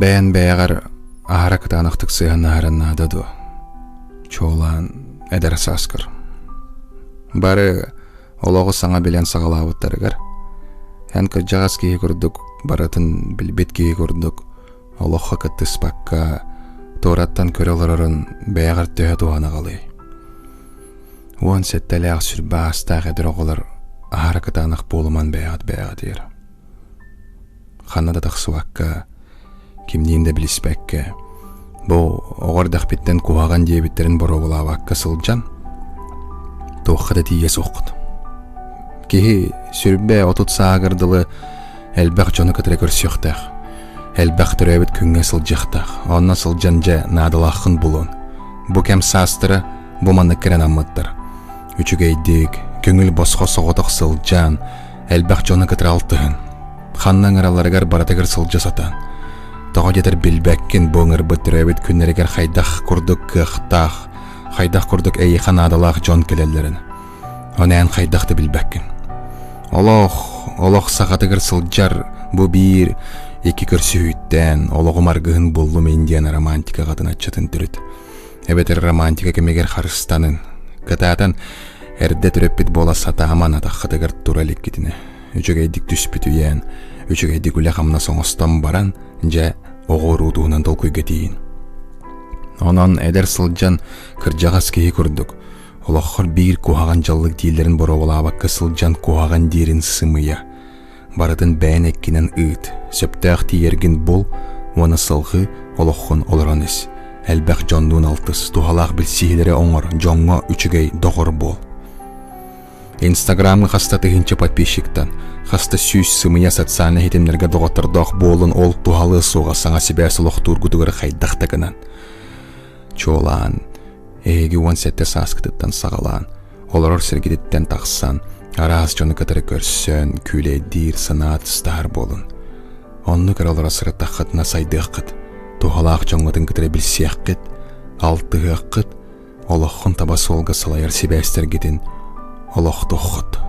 Бәйін бәйіғар ағара кытанықтық сыйған ағаранна даду. Чолан әдір саскыр. Бары олығы саңа білен сағалауыттарығар. Ән кыржағас кейі көрдік, баратын білбет кейі көрдік. Олыққа кітті спаққа, тораттан көрелерін бәйіғар түйе туғаны қалай. Оған сәттәлі ақ сүрбі астақ әдір оғылар ағара кытанық болыман бәйіғат ер. Қанада тақсуаққа, кімдейінде біліспәкке, бұл оғардақ біттен куаған дебіттерін боровылауаққа сылджан, тоққыда тие соққыд. Кейі сүрбі отут сағырдылы әлбәқ жоны кітірі көрсіқтақ, әлбәқ түрәбіт күнге сылжықтақ, онна сылджан жа надылақын бұлын. Бұ кәм састыры, бұ манны кірен аммыттыр. Үчігейдік, көңіл босқа соғытық сылджан, әлбәқ жоны кітір алтығын. Ханнан араларығар баратығыр сылжа сатан. Тоға жетір білбәккен бұңыр бұттырәбіт күннерігер қайдақ күрдік қықтақ, қайдақ күрдік әйіқан адалақ жон келелерін. Оны ән қайдақты білбәккен. Олық сағатығыр сылжар бұ бір, екі көрсі үйттен, олығы марғығын болу менден романтика қатын атчатын түріт. Әбетір романтика кемегер қарыстанын. Кытаатан әрді түреппет бола сата аман атаққытығыр туралік кетіне. Үчігейдік түспіт үйен, үчігейдік үлі қамна соңыстан баран, жа оғыр ұдуынан дол көйге дейін. Онан әдір сылджан кыржағас кейі көрдік. Олаққыр бір куаған жаллық дейлерін боровалабаққа сылджан куаған дерін сымыя. Барытын бәйін әккенен ұйт, сөптәқ тиерген бол, оны сылғы олаққын олыран іс. Әлбәқ жондуын алтыс, тухалақ біл сихілері оңыр, жоңға үчігей доғыр бол. Инстаграмғы қаста тұхынчы подписчиктан, қаста сүйс сымыя социальны хетемлерге доғытырдақ болын ол тухалы соға саңа себәсі лоқтур күдігір қайдақтығынан. Чолан, әйгі он сәтті саскытыттан сағалан, олар сәргедеттен тақсан, араз жоны кітірі көрсен, күле дир сынат стар болын. Онны кіралар асыры таққытына сайдық қыт, тухалақ жоңғытын кітірі білсеқ қыт, алтығы қыт, олыққын таба солға салайыр себәстер кетін, олық тоққыт.